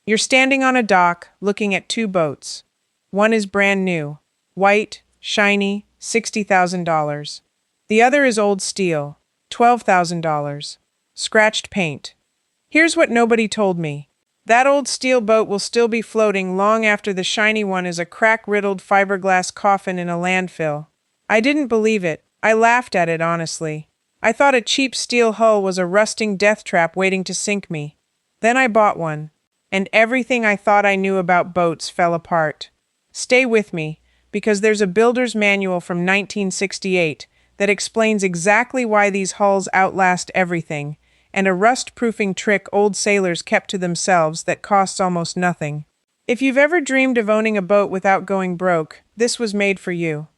You're standing on a dock, looking at two boats. One is brand new, white, shiny, $60,000. The other is old steel, $12,000. Scratched paint. Here's what nobody told me. That old steel boat will still be floating long after the shiny one is a crack-riddled fiberglass coffin in a landfill. I didn't believe it. I laughed at it, honestly. I thought a cheap steel hull was a rusting death trap waiting to sink me. Then I bought one, and everything I thought I knew about boats fell apart. Stay with me, because there's a builder's manual from 1968 that explains exactly why these hulls outlast everything, and a rust-proofing trick old sailors kept to themselves that costs almost nothing. If you've ever dreamed of owning a boat without going broke, this was made for you.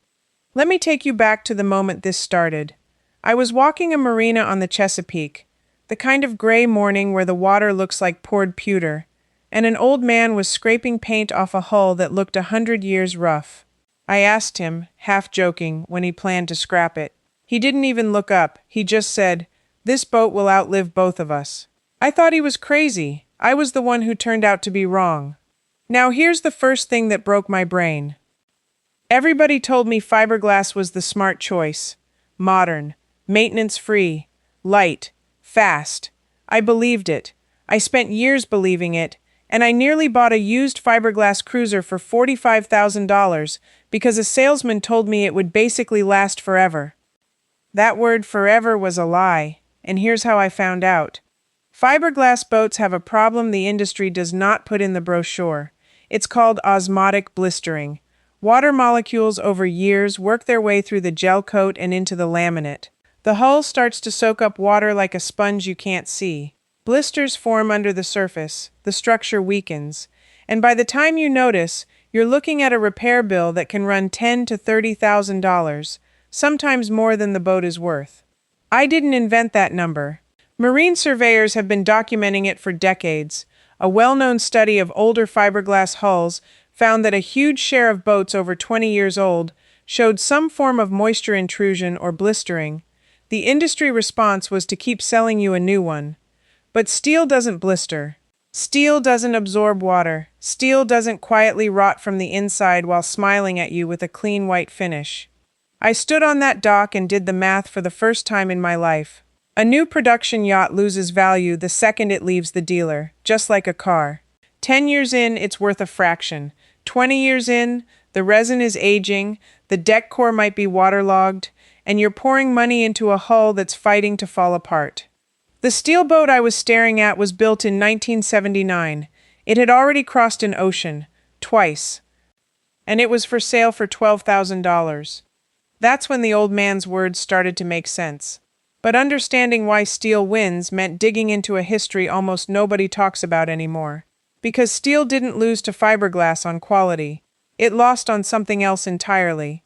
Let me take you back to the moment this started. I was walking a marina on the Chesapeake, the kind of gray morning where the water looks like poured pewter, and an old man was scraping paint off a hull that looked 100 years rough. I asked him, half joking, when he planned to scrap it. He didn't even look up. He just said, "This boat will outlive both of us." I thought he was crazy. I was the one who turned out to be wrong. Now here's the first thing that broke my brain. Everybody told me fiberglass was the smart choice. Modern, maintenance-free, light, fast. I believed it. I spent years believing it, and I nearly bought a used fiberglass cruiser for $45,000 because a salesman told me it would basically last forever. That word forever was a lie, and here's how I found out. Fiberglass boats have a problem the industry does not put in the brochure. It's called osmotic blistering. Water molecules over years work their way through the gel coat and into the laminate. The hull starts to soak up water like a sponge you can't see. Blisters form under the surface, the structure weakens, and by the time you notice, you're looking at a repair bill that can run $10,000 to $30,000, sometimes more than the boat is worth. I didn't invent that number. Marine surveyors have been documenting it for decades. A well-known study of older fiberglass hulls found that a huge share of boats over 20 years old showed some form of moisture intrusion or blistering. The industry response was to keep selling you a new one. But steel doesn't blister. Steel doesn't absorb water. Steel doesn't quietly rot from the inside while smiling at you with a clean white finish. I stood on that dock and did the math for the first time in my life. A new production yacht loses value the second it leaves the dealer, just like a car. 10 years in, it's worth a fraction. 20 years in, the resin is aging, the deck core might be waterlogged, and you're pouring money into a hull that's fighting to fall apart. The steel boat I was staring at was built in 1979. It had already crossed an ocean, twice, and it was for sale for $12,000. That's when the old man's words started to make sense. But understanding why steel wins meant digging into a history almost nobody talks about anymore. Because steel didn't lose to fiberglass on quality. It lost on something else entirely.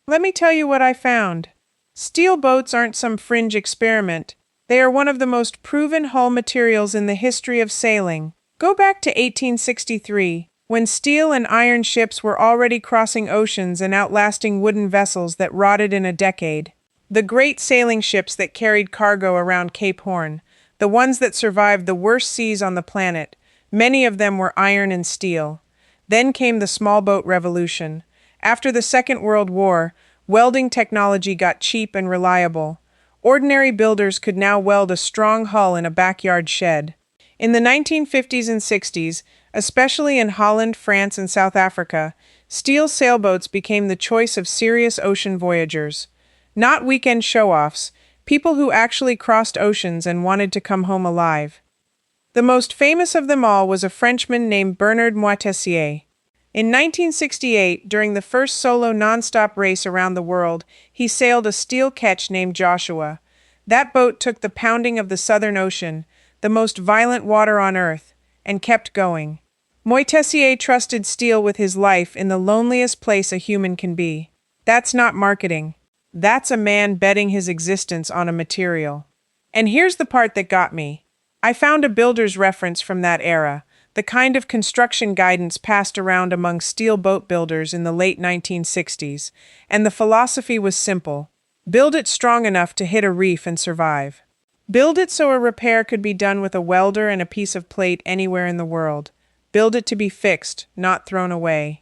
Let me tell you what I found. Steel boats aren't some fringe experiment. They are one of the most proven hull materials in the history of sailing. Go back to 1863, when steel and iron ships were already crossing oceans and outlasting wooden vessels that rotted in a decade. The great sailing ships that carried cargo around Cape Horn, the ones that survived the worst seas on the planet, many of them were iron and steel. Then came the small boat revolution. After the Second World War, welding technology got cheap and reliable. Ordinary builders could now weld a strong hull in a backyard shed. In the 1950s and 60s, especially in Holland, France, and South Africa, steel sailboats became the choice of serious ocean voyagers. Not weekend show-offs, people who actually crossed oceans and wanted to come home alive. The most famous of them all was a Frenchman named Bernard Moitessier. In 1968, during the first solo nonstop race around the world, he sailed a steel ketch named Joshua. That boat took the pounding of the Southern Ocean, the most violent water on Earth, and kept going. Moitessier trusted steel with his life in the loneliest place a human can be. That's not marketing. That's a man betting his existence on a material. And here's the part that got me. I found a builder's reference from that era, the kind of construction guidance passed around among steel boat builders in the late 1960s, and the philosophy was simple. Build it strong enough to hit a reef and survive. Build it so a repair could be done with a welder and a piece of plate anywhere in the world. build it to be fixed, not thrown away.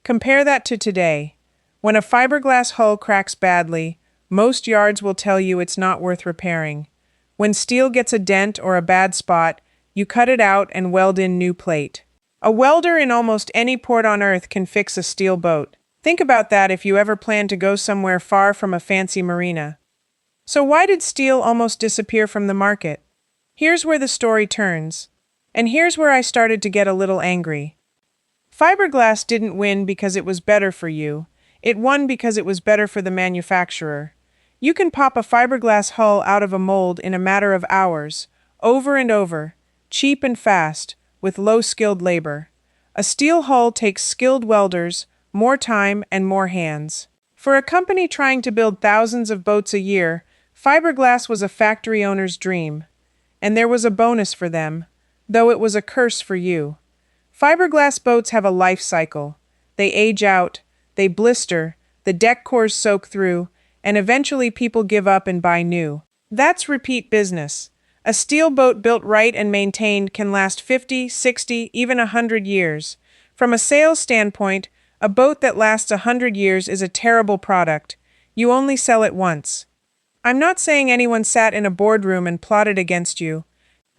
Compare that to today. When a fiberglass hull cracks badly, most yards will tell you it's not worth repairing. When steel gets a dent or a bad spot, you cut it out and weld in new plate. A welder in almost any port on earth can fix a steel boat. Think about that if you ever plan to go somewhere far from a fancy marina. So why did steel almost disappear from the market? Here's where the story turns. And here's where I started to get a little angry. Fiberglass didn't win because it was better for you. It won because it was better for the manufacturer. You can pop a fiberglass hull out of a mold in a matter of hours, over and over, cheap and fast, with low-skilled labor. A steel hull takes skilled welders, more time, and more hands. For a company trying to build thousands of boats a year, fiberglass was a factory owner's dream. And there was a bonus for them, though it was a curse for you. Fiberglass boats have a life cycle. They age out, they blister, the deck cores soak through, and eventually people give up and buy new. That's repeat business. A steel boat built right and maintained can last 50, 60, even 100 years. From a sales standpoint, a boat that lasts 100 years is a terrible product. You only sell it once. I'm not saying anyone sat in a boardroom and plotted against you.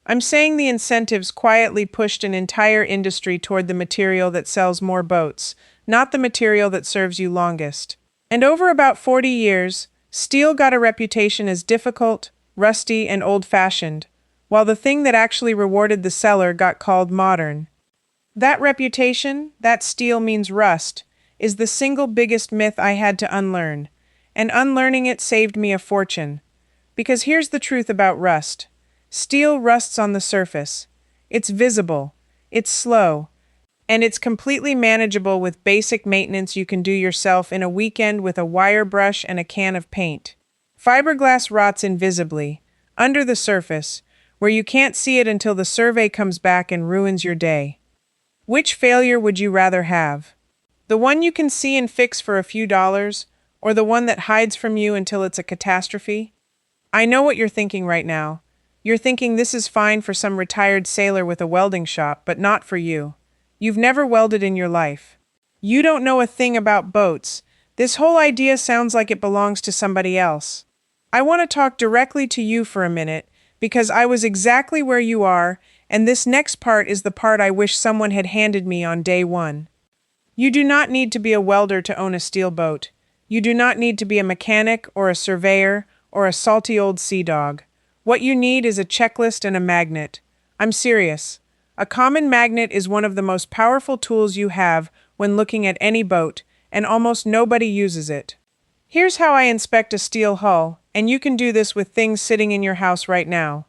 I'm saying the incentives quietly pushed an entire industry toward the material that sells more boats, not the material that serves you longest. And over about 40 years, steel got a reputation as difficult, rusty, and old-fashioned, while the thing that actually rewarded the seller got called modern. That reputation, that steel means rust, is the single biggest myth I had to unlearn, and unlearning it saved me a fortune. Because here's the truth about rust. Steel rusts on the surface. It's visible, it's slow, and it's completely manageable with basic maintenance you can do yourself in a weekend with a wire brush and a can of paint. Fiberglass rots invisibly, under the surface, where you can't see it until the survey comes back and ruins your day. Which failure would you rather have? The one you can see and fix for a few dollars, or the one that hides from you until it's a catastrophe? I know what you're thinking right now. You're thinking this is fine for some retired sailor with a welding shop, but not for you. You've never welded in your life. You don't know a thing about boats. This whole idea sounds like it belongs to somebody else. I want to talk directly to you for a minute, because I was exactly where you are, and this next part is the part I wish someone had handed me on day one. You do not need to be a welder to own a steel boat. You do not need to be a mechanic or a surveyor or a salty old sea dog. What you need is a checklist and a magnet. I'm serious. A common magnet is one of the most powerful tools you have when looking at any boat, and almost nobody uses it. Here's how I inspect a steel hull, and you can do this with things sitting in your house right now.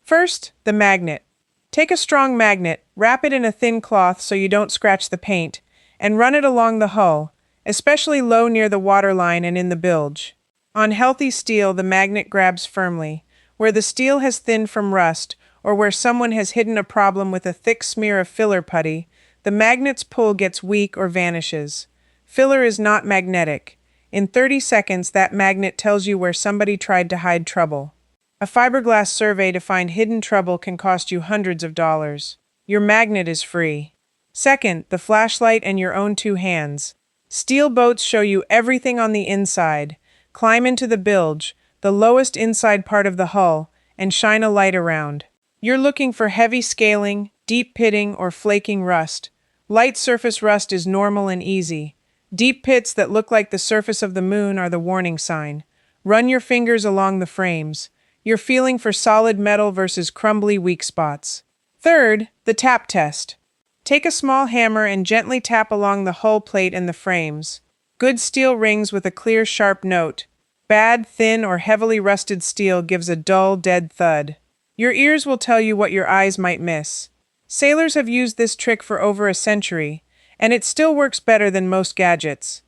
First, the magnet. Take a strong magnet, wrap it in a thin cloth so you don't scratch the paint, and run it along the hull, especially low near the waterline and in the bilge. On healthy steel, the magnet grabs firmly. Where the steel has thinned from rust, or where someone has hidden a problem with a thick smear of filler putty, the magnet's pull gets weak or vanishes. Filler is not magnetic. In 30 seconds, that magnet tells you where somebody tried to hide trouble. A fiberglass survey to find hidden trouble can cost you hundreds of dollars. Your magnet is free. Second, the flashlight and your own two hands. Steel boats show you everything on the inside. Climb into the bilge, the lowest inside part of the hull, and shine a light around. You're looking for heavy scaling, deep pitting, or flaking rust. Light surface rust is normal and easy. Deep pits that look like the surface of the moon are the warning sign. Run your fingers along the frames. You're feeling for solid metal versus crumbly weak spots. Third, the tap test. Take a small hammer and gently tap along the hull plate and the frames. Good steel rings with a clear, sharp note. Bad, thin, or heavily rusted steel gives a dull, dead thud. Your ears will tell you what your eyes might miss. Sailors have used this trick for over a century, and it still works better than most gadgets.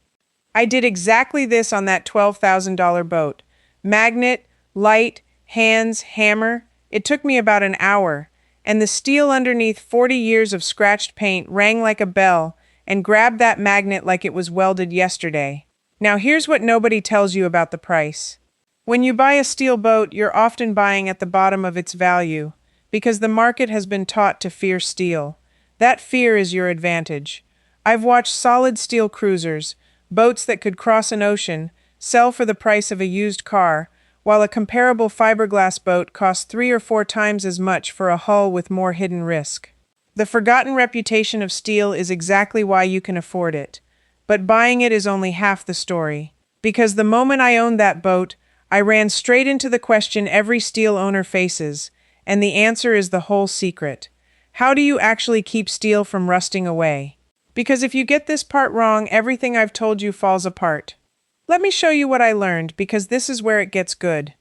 I did exactly this on that $12,000 boat. Magnet, light, hands, hammer. It took me about an hour, and the steel underneath 40 years of scratched paint rang like a bell and grabbed that magnet like it was welded yesterday. Now here's what nobody tells you about the price. When you buy a steel boat, you're often buying at the bottom of its value, because the market has been taught to fear steel. That fear is your advantage. I've watched solid steel cruisers, boats that could cross an ocean, sell for the price of a used car, while a comparable fiberglass boat costs 3 or 4 times as much for a hull with more hidden risk. The forgotten reputation of steel is exactly why you can afford it. But buying it is only half the story. Because the moment I owned that boat, I ran straight into the question every steel owner faces, and the answer is the whole secret. How do you actually keep steel from rusting away? Because if you get this part wrong, everything I've told you falls apart. Let me show you what I learned, because this is where it gets good.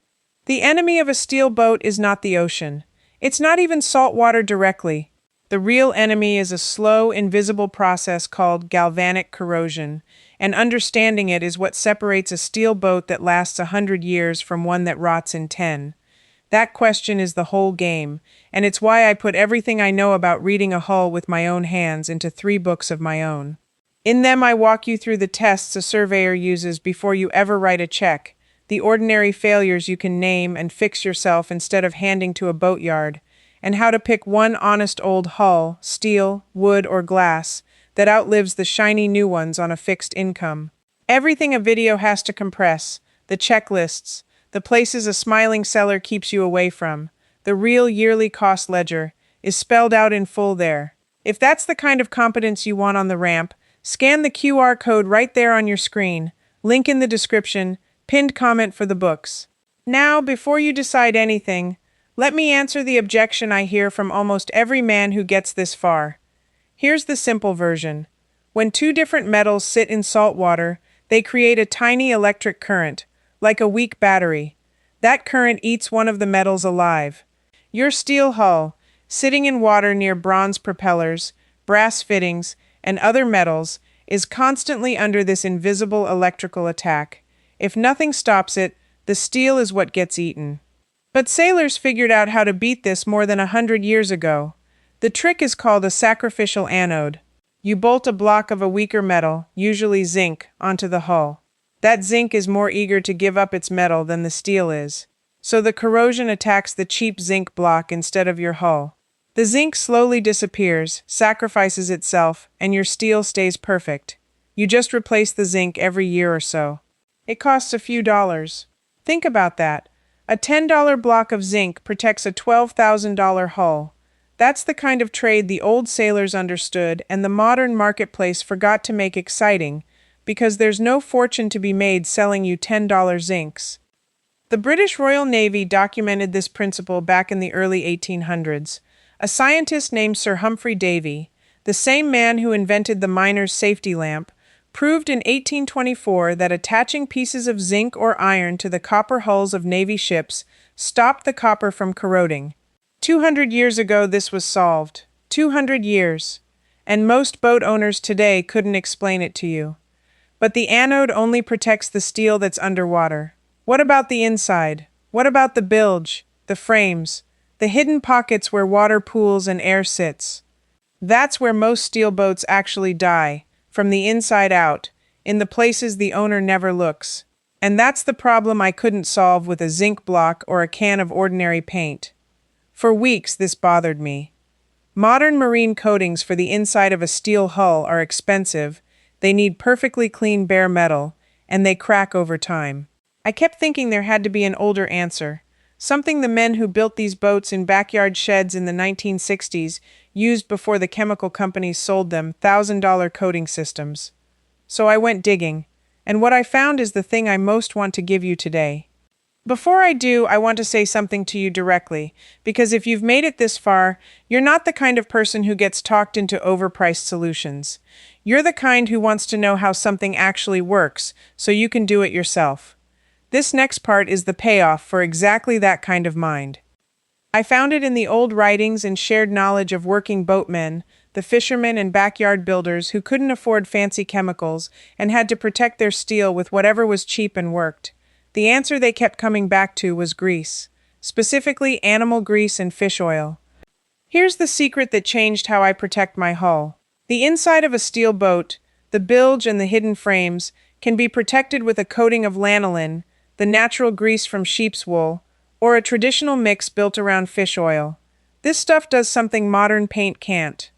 The enemy of a steel boat is not the ocean. It's not even salt water directly. The real enemy is a slow, invisible process called galvanic corrosion, and understanding it is what separates a steel boat that lasts 100 years from one that rots in 10. That question is the whole game, and it's why I put everything I know about reading a hull with my own hands into 3 books of my own. In them, I walk you through the tests a surveyor uses before you ever write a check, the ordinary failures you can name and fix yourself instead of handing to a boatyard, and how to pick one honest old hull, steel, wood, or glass, that outlives the shiny new ones on a fixed income. Everything a video has to compress, the checklists, the places a smiling seller keeps you away from, the real yearly cost ledger, is spelled out in full there. If that's the kind of competence you want on the ramp, scan the QR code right there on your screen, link in the description, pinned comment for the books. Now, before you decide anything, let me answer the objection I hear from almost every man who gets this far. Here's the simple version. When 2 different metals sit in salt water, they create a tiny electric current, like a weak battery. That current eats one of the metals alive. Your steel hull, sitting in water near bronze propellers, brass fittings, and other metals, is constantly under this invisible electrical attack. If nothing stops it, the steel is what gets eaten. But sailors figured out how to beat this more than 100 years ago. The trick is called a sacrificial anode. You bolt a block of a weaker metal, usually zinc, onto the hull. That zinc is more eager to give up its metal than the steel is. So the corrosion attacks the cheap zinc block instead of your hull. The zinc slowly disappears, sacrifices itself, and your steel stays perfect. You just replace the zinc every year or so. It costs a few dollars. Think about that. A $10 block of zinc protects a $12,000 hull. That's the kind of trade the old sailors understood and the modern marketplace forgot to make exciting, because there's no fortune to be made selling you $10 zincs. The British Royal Navy documented this principle back in the early 1800s. A scientist named Sir Humphrey Davy, the same man who invented the miner's safety lamp, proved in 1824 that attaching pieces of zinc or iron to the copper hulls of Navy ships stopped the copper from corroding. 200 years ago this was solved. 200 years. And most boat owners today couldn't explain it to you. But the anode only protects the steel that's underwater. What about the inside? What about the bilge, the frames, the hidden pockets where water pools and air sits? That's where most steel boats actually die. From the inside out, in the places the owner never looks. And that's the problem I couldn't solve with a zinc block or a can of ordinary paint. For weeks this bothered me. Modern marine coatings for the inside of a steel hull are expensive, they need perfectly clean bare metal, and they crack over time. I kept thinking there had to be an older answer, something the men who built these boats in backyard sheds in the 1960s used before the chemical companies sold them $1,000 coating systems. So I went digging, and what I found is the thing I most want to give you today. Before I do, I want to say something to you directly, because if you've made it this far, you're not the kind of person who gets talked into overpriced solutions. You're the kind who wants to know how something actually works, so you can do it yourself. This next part is the payoff for exactly that kind of mind. I found it in the old writings and shared knowledge of working boatmen, the fishermen and backyard builders who couldn't afford fancy chemicals and had to protect their steel with whatever was cheap and worked. The answer they kept coming back to was grease, specifically animal grease and fish oil. Here's the secret that changed how I protect my hull. The inside of a steel boat, the bilge and the hidden frames, can be protected with a coating of lanolin, the natural grease from sheep's wool, or a traditional mix built around fish oil. This stuff does something modern paint can't.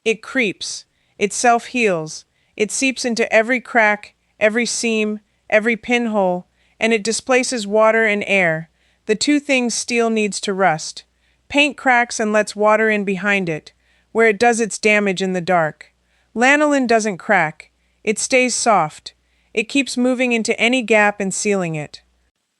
It creeps. It self-heals. It seeps into every crack, every seam, every pinhole, and it displaces water and air, the two things steel needs to rust. Paint cracks and lets water in behind it, where it does its damage in the dark. Lanolin doesn't crack. It stays soft. It keeps moving into any gap and sealing it.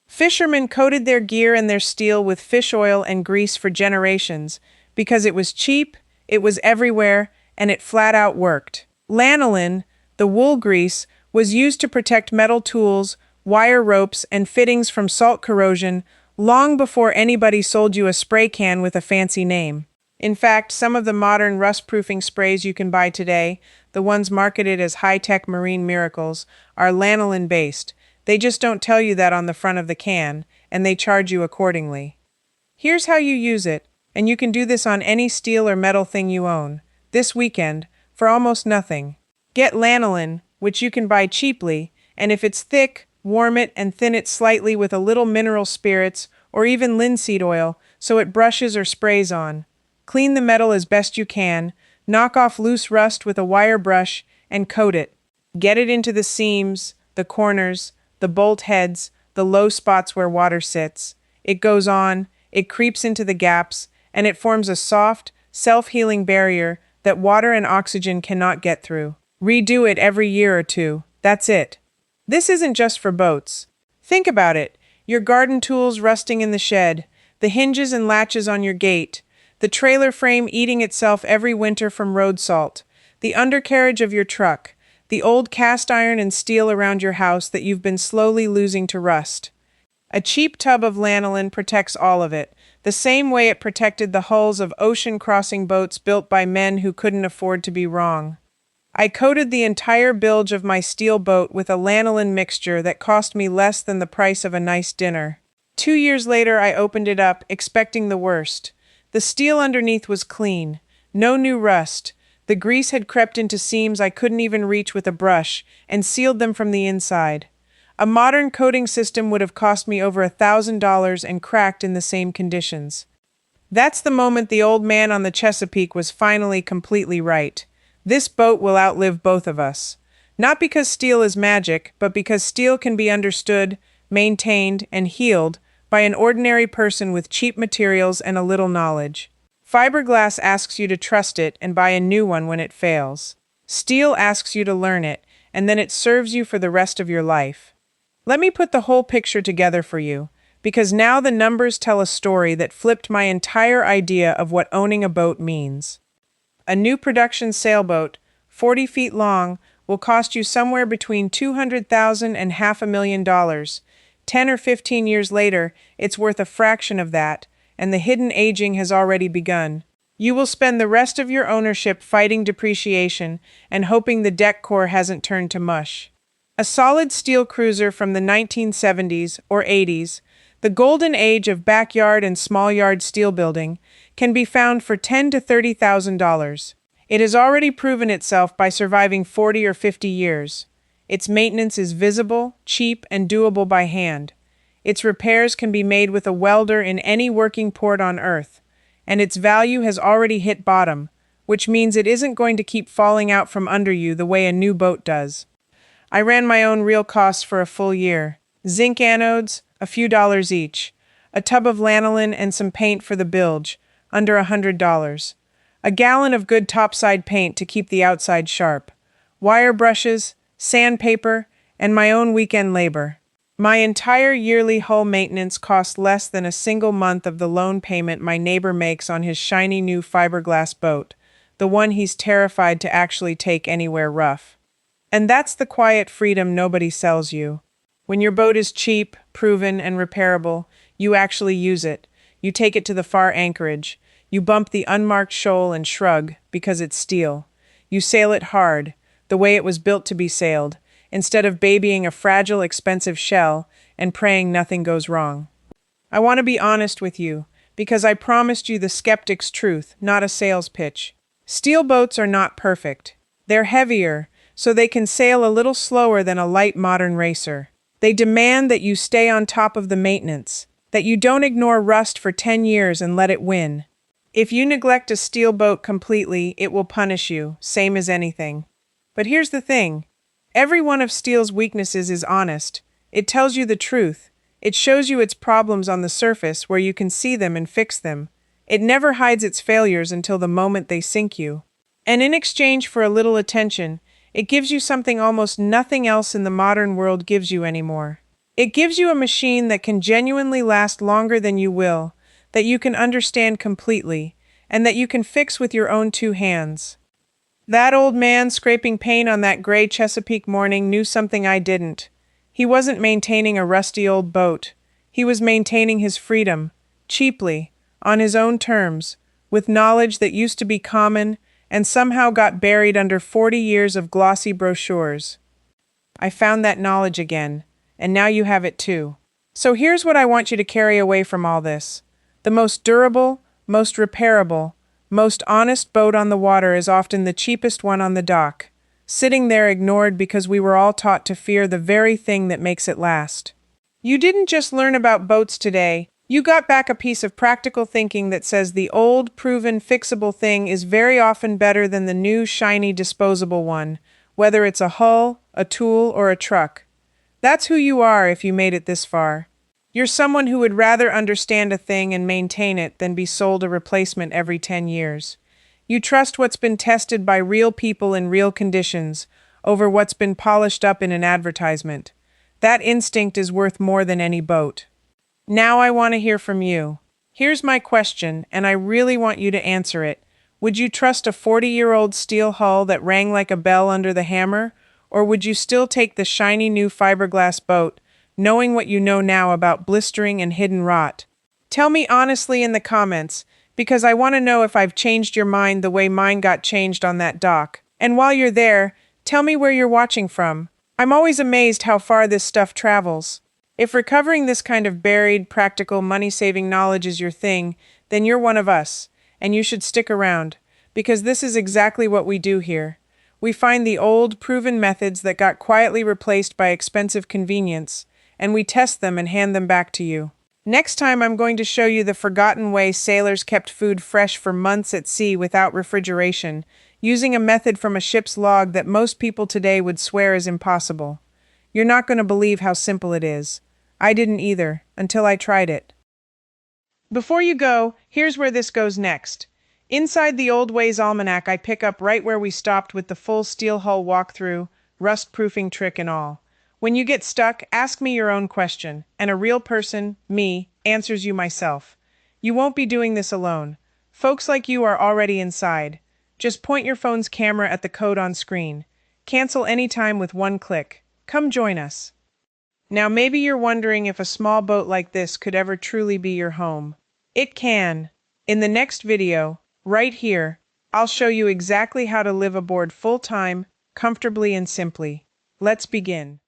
Fishermen coated their gear and their steel with fish oil and grease for generations because it was cheap, it was everywhere, and it flat out worked. Lanolin, the wool grease, was used to protect metal tools, wire ropes, and fittings from salt corrosion long before anybody sold you a spray can with a fancy name. In fact, some of the modern rust-proofing sprays you can buy today, the ones marketed as high-tech marine miracles, are lanolin-based. They just don't tell you that on the front of the can, and they charge you accordingly. Here's how you use it, and you can do this on any steel or metal thing you own, this weekend, for almost nothing. Get lanolin, which you can buy cheaply, and if it's thick, warm it and thin it slightly with a little mineral spirits or even linseed oil so it brushes or sprays on. Clean the metal as best you can, knock off loose rust with a wire brush, and coat it. Get it into the seams, the corners, the bolt heads, the low spots where water sits. It goes on, it creeps into the gaps, and it forms a soft, self-healing barrier that water and oxygen cannot get through. Redo it every year or two. That's it. This isn't just for boats. Think about it. Your garden tools rusting in the shed, the hinges and latches on your gate, the trailer frame eating itself every winter from road salt, the undercarriage of your truck, the old cast iron and steel around your house that you've been slowly losing to rust. A cheap tub of lanolin protects all of it, the same way it protected the hulls of ocean-crossing boats built by men who couldn't afford to be wrong. I coated the entire bilge of my steel boat with a lanolin mixture that cost me less than the price of a nice dinner. 2 years later, I opened it up, expecting the worst. The steel underneath was clean, no new rust. The grease had crept into seams I couldn't even reach with a brush and sealed them from the inside. A modern coating system would have cost me over $1,000 and cracked in the same conditions. That's the moment the old man on the Chesapeake was finally completely right. This boat will outlive both of us. Not because steel is magic, but because steel can be understood, maintained, and healed by an ordinary person with cheap materials and a little knowledge. Fiberglass asks you to trust it and buy a new one when it fails. Steel asks you to learn it, and then it serves you for the rest of your life. Let me put the whole picture together for you, because now the numbers tell a story that flipped my entire idea of what owning a boat means. A new production sailboat, 40 feet long, will cost you somewhere between $200,000 and $500,000. 10 or 15 years later, it's worth a fraction of that, and the hidden aging has already begun. You will spend the rest of your ownership fighting depreciation and hoping the deck core hasn't turned to mush. A solid steel cruiser from the 1970s or 80s, the golden age of backyard and small yard steel building, can be found for $10,000 to $30,000. It has already proven itself by surviving 40 or 50 years. Its maintenance is visible, cheap, and doable by hand. Its repairs can be made with a welder in any working port on Earth. And its value has already hit bottom, which means it isn't going to keep falling out from under you the way a new boat does. I ran my own real costs for a full year. Zinc anodes, a few dollars each. A tub of lanolin and some paint for the bilge, under $100. A gallon of good topside paint to keep the outside sharp. Wire brushes, sandpaper, and my own weekend labor. My entire yearly hull maintenance cost less than a single month of the loan payment my neighbor makes on his shiny new fiberglass boat, the one he's terrified to actually take anywhere rough. And that's the quiet freedom nobody sells you. When your boat is cheap, proven, and repairable, you actually use it. You take it to the far anchorage. You bump the unmarked shoal and shrug because it's steel. You sail it hard, the way it was built to be sailed, instead of babying a fragile, expensive shell and praying nothing goes wrong. I want to be honest with you, because I promised you the skeptic's truth, not a sales pitch. Steel boats are not perfect. They're heavier, so they can sail a little slower than a light modern racer. They demand that you stay on top of the maintenance, that you don't ignore rust for 10 years and let it win. If you neglect a steel boat completely, it will punish you, same as anything. But here's the thing. Every one of steel's weaknesses is honest. It tells you the truth. It shows you its problems on the surface where you can see them and fix them. It never hides its failures until the moment they sink you. And in exchange for a little attention, it gives you something almost nothing else in the modern world gives you anymore. It gives you a machine that can genuinely last longer than you will, that you can understand completely, and that you can fix with your own two hands. That old man scraping paint on that gray Chesapeake morning knew something I didn't. He wasn't maintaining a rusty old boat. He was maintaining his freedom, cheaply, on his own terms, with knowledge that used to be common and somehow got buried under 40 years of glossy brochures. I found that knowledge again, and now you have it too. So here's what I want you to carry away from all this. The most durable, most repairable, most honest boat on the water is often the cheapest one on the dock, sitting there ignored because we were all taught to fear the very thing that makes it last. You didn't just learn about boats today, you got back a piece of practical thinking that says the old, proven, fixable thing is very often better than the new, shiny, disposable one, whether it's a hull, a tool, or a truck. That's who you are if you made it this far. You're someone who would rather understand a thing and maintain it than be sold a replacement every 10 years. You trust what's been tested by real people in real conditions over what's been polished up in an advertisement. That instinct is worth more than any boat. Now I want to hear from you. Here's my question, and I really want you to answer it. Would you trust a 40-year-old steel hull that rang like a bell under the hammer, or would you still take the shiny new fiberglass boat, knowing what you know now about blistering and hidden rot? Tell me honestly in the comments, because I want to know if I've changed your mind the way mine got changed on that dock. And while you're there, tell me where you're watching from. I'm always amazed how far this stuff travels. If recovering this kind of buried, practical, money-saving knowledge is your thing, then you're one of us, and you should stick around, because this is exactly what we do here. We find the old, proven methods that got quietly replaced by expensive convenience, and we test them and hand them back to you. Next time I'm going to show you the forgotten way sailors kept food fresh for months at sea without refrigeration, using a method from a ship's log that most people today would swear is impossible. You're not going to believe how simple it is. I didn't either, until I tried it. Before you go, here's where this goes next. Inside the Old Ways Almanac, I pick up right where we stopped with the full steel hull walkthrough, rust-proofing trick and all. When you get stuck, ask me your own question, and a real person, me, answers you myself. You won't be doing this alone. Folks like you are already inside. Just point your phone's camera at the code on screen. Cancel anytime with one click. Come join us. Now maybe you're wondering if a small boat like this could ever truly be your home. It can. In the next video, right here, I'll show you exactly how to live aboard full-time, comfortably and simply. Let's begin.